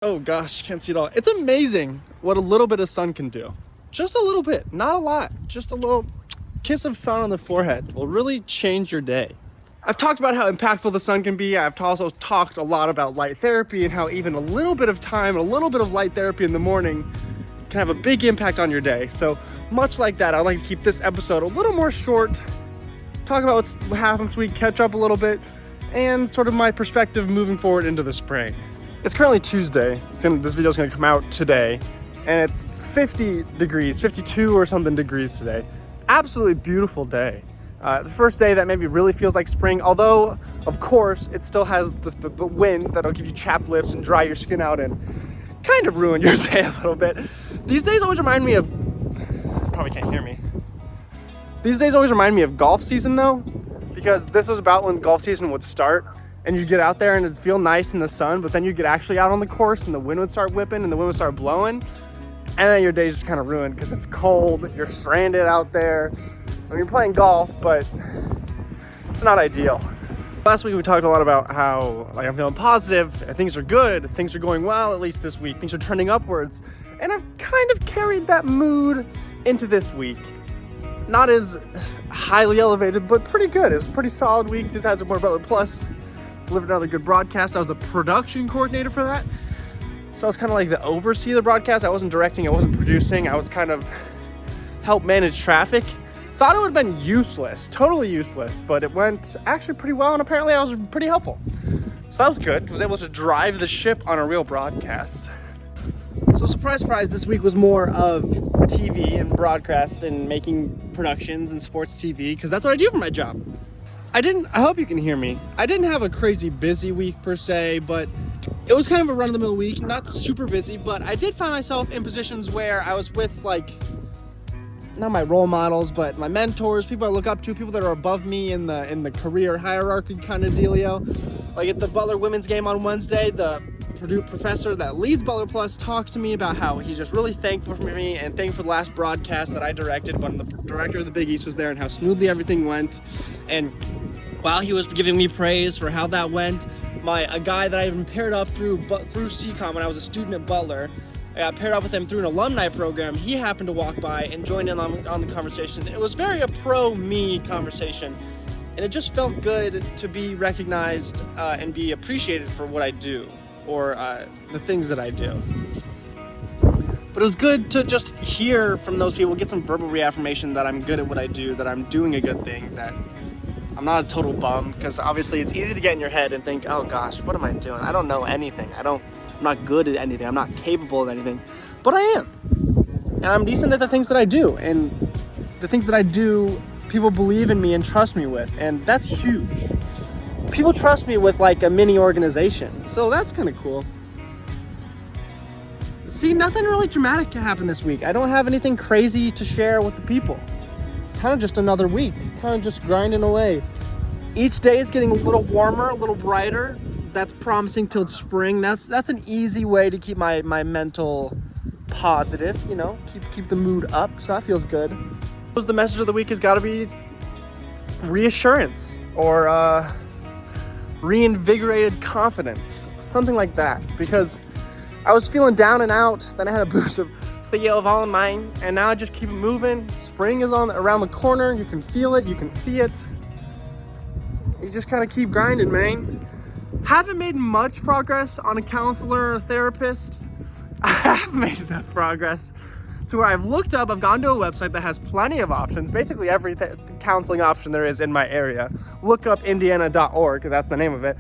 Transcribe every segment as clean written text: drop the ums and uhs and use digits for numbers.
Oh gosh, can't see it all. It's amazing what a little bit of sun can do. Just a little bit, not a lot. Just a little kiss of sun on the forehead will really change your day. I've talked about how impactful the sun can be. I've also talked a lot about light therapy and how even a little bit of time, a little bit of light therapy in the morning can have a big impact on your day. So much like that, I'd like to keep this episode a little more short, talk about what happened this week, catch up a little bit, and sort of my perspective moving forward into the spring. It's currently Tuesday. This video is going to come out today, and it's 50 degrees, 52 or something degrees today. Absolutely beautiful day. The first day that maybe really feels like spring, although, of course, it still has the wind that'll give you chapped lips and dry your skin out and kind of ruin your day a little bit. These days always remind me of... Probably can't hear me. These days always remind me of golf season, though, because this was about when golf season would start. And you get out there and it'd feel nice in the sun, but then you get actually out on the course and the wind would start whipping and the wind would start blowing. And then your day's just kind of ruined because it's cold, you're stranded out there. I mean, you're playing golf, but it's not ideal. Last week we talked a lot about how I'm feeling positive, things are good, things are going well, at least this week. Things are trending upwards. And I've kind of carried that mood into this week. Not as highly elevated, but pretty good. It's a pretty solid week. Just had some more Butler Plus. Delivered another good broadcast. I was the production coordinator for that. So I was kind of like the overseer of the broadcast. I wasn't directing, I wasn't producing. I was kind of help manage traffic. Thought it would have been useless, totally useless, but it went actually pretty well, and apparently I was pretty helpful. So that was good. I was able to drive the ship on a real broadcast. So surprise, surprise, this week was more of TV and broadcast and making productions and sports TV, because that's what I do for my job. I hope you can hear me. I didn't have a crazy busy week per se, but it was kind of a run-of-the-mill week, not super busy, but I did find myself in positions where I was with, like, not my role models, but my mentors, people I look up to, people that are above me in the career hierarchy kind of dealio. Like at the Butler women's game on Wednesday, the Purdue professor that leads Butler Plus talked to me about how he's just really thankful for me and thankful for the last broadcast that I directed when the director of the Big East was there and how smoothly everything went. And while he was giving me praise for how that went, a guy that I even paired up through CCOM when I was a student at Butler, I got paired up with him through an alumni program. He happened to walk by and join in on the conversation. It was very a pro-me conversation, and it just felt good to be recognized and be appreciated for what I do, or the things that I do. But it was good to just hear from those people, get some verbal reaffirmation that I'm good at what I do, that I'm doing a good thing, that I'm not a total bum, because obviously it's easy to get in your head and think, oh gosh, what am I doing? I don't know anything. I'm not good at anything. I'm not capable of anything, but I am. And I'm decent at the things that I do. And the things that I do, people believe in me and trust me with. And that's huge. People trust me with like a mini organization. So that's kind of cool. See, nothing really dramatic happened this week. I don't have anything crazy to share with the people. It's kind of just another week, kind of just grinding away. Each day is getting a little warmer, a little brighter. That's promising till spring. That's an easy way to keep my mental positive, you know, keep the mood up. So that feels good. The message of the week has got to be reassurance or reinvigorated confidence, something like that. Because I was feeling down and out. Then I had a boost of Theo of all mine, and now I just keep it moving. Spring is around the corner. You can feel it. You can see it. You just kind of keep grinding, man. Haven't made much progress on a counselor or a therapist. I have made enough progress to where I've looked up, I've gone to a website that has plenty of options, basically every counseling option there is in my area. Look up indiana.org, that's the name of it.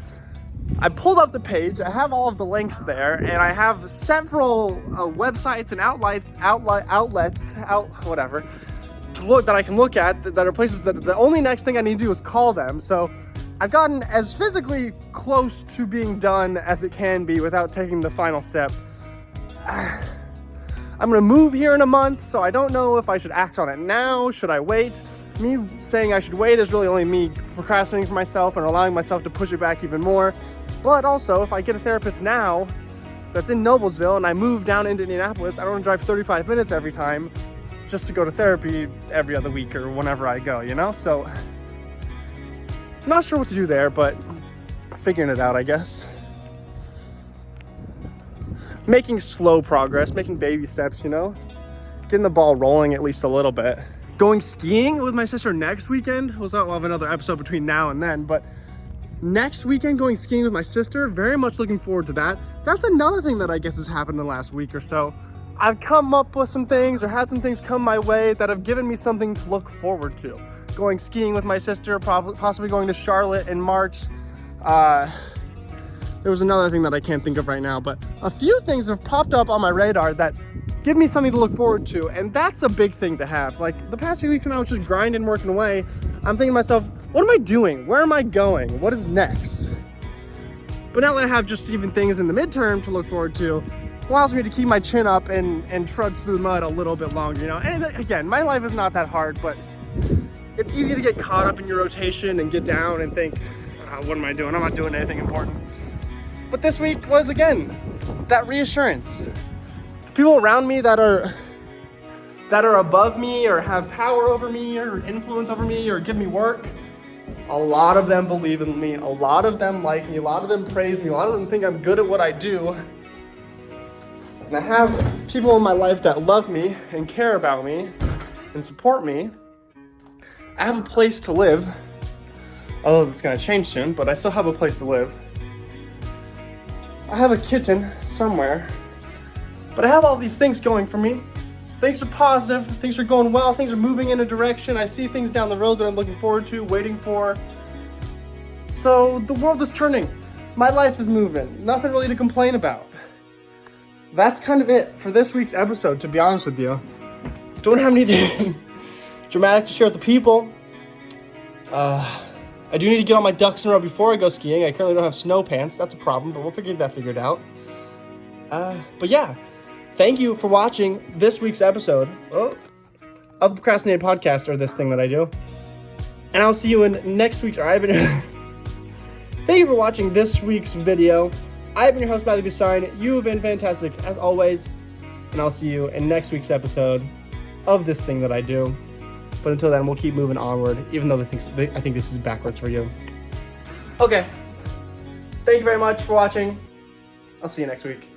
I pulled up the page, I have all of the links there, and I have several websites and outlets, that I can look at that are places that the only next thing I need to do is call them. So I've gotten as physically close to being done as it can be without taking the final step. I'm gonna move here in a month, so I don't know if I should act on it now. Should I wait? Me saying I should wait is really only me procrastinating for myself and allowing myself to push it back even more. But also, if I get a therapist now that's in Noblesville and I move down into Indianapolis, I don't want to drive 35 minutes every time just to go to therapy every other week or whenever I go, you know? So not sure what to do there, but figuring it out, I guess. making slow progress, making baby steps, you know? Getting the ball rolling at least a little bit. Going skiing with my sister next weekend. We'll have another episode between now and then, but next weekend going skiing with my sister, very much looking forward to that. That's another thing that I guess has happened in the last week or so. I've come up with some things or had some things come my way that have given me something to look forward to. Going skiing with my sister, possibly going to Charlotte in March. There was another thing that I can't think of right now, but a few things have popped up on my radar that give me something to look forward to, and that's a big thing to have. Like the past few weeks when I was just grinding, working away, I'm thinking to myself, what am I doing? Where am I going? What is next? But now that I have just even things in the midterm to look forward to, allows me to keep my chin up and trudge through the mud a little bit longer, you know? And again, my life is not that hard, but it's easy to get caught up in your rotation and get down and think, what am I doing? I'm not doing anything important. But this week was, again, that reassurance. People around me that are above me or have power over me or influence over me or give me work, a lot of them believe in me. A lot of them like me. A lot of them praise me. A lot of them think I'm good at what I do. And I have people in my life that love me and care about me and support me. I have a place to live. Although it's going to change soon, but I still have a place to live. I have a kitten somewhere, but I have all these things going for me. Things are positive, things are going well, things are moving in a direction. I see things down the road that I'm looking forward to, waiting for. So the world is turning. My life is moving. Nothing really to complain about. That's kind of it for this week's episode, to be honest with you. Don't have anything dramatic to share with the people. I do need to get all my ducks in a row before I go skiing. I currently don't have snow pants. That's a problem, but we'll get that figured out. But yeah, thank you for watching this week's episode of the Procrastinated Podcast, or this thing that I do. And I'll see you in next week's, Thank you for watching this week's video. I've been your host, Matthew Bustein. You have been fantastic, as always. And I'll see you in next week's episode of this thing that I do. But until then, we'll keep moving onward, even though I think this is backwards for you. Okay. Thank you very much for watching. I'll see you next week.